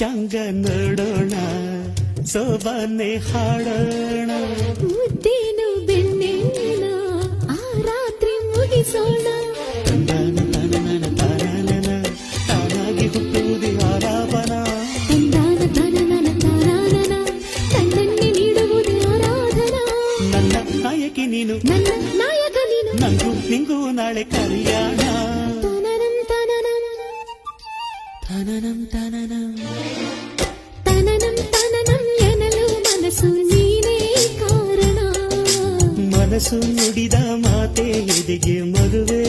ಪಂಚಾಂಗ ನೋಡೋಣ ಸೋಬಾನೆ ಹಾಡೋಣ ಮುದ್ದೇನು ಬೆಣ್ಣೆನ ಆ ರಾತ್ರಿ ಮುಗಿಸೋಣ ತಂದಾನ ತನನನ ತಾನನನ ತಾನಾಗಿ ಹುಟ್ಟುವುದೇ ಆಲಾಪನ ತಂದಾನ ತನನನ ತಾನಾನನ ತನ್ನನ್ನೇ ನೀಡುವುದೇ ಆರಾಧನಾ ನನ್ನ ನಾಯಕಿ ನೀನು ನನ್ನ ನಾಯಕ ನೀನು ನಂಗೂ ನಿಂಗೂ ನಾಳೆ ಕಲ್ಯಾಣ ತನನಂ ತನನಂ ತನನಂ ತನನಂ ತನನಂ ತನನಂ ಎನ್ನಲು ಮನಸ್ಸು ನೀನೇ ಕಾರಣ ಮನಸ್ಸು ನುಡಿದ ಮಾತೆ ಎದೆಗೆ ಮದುವೆ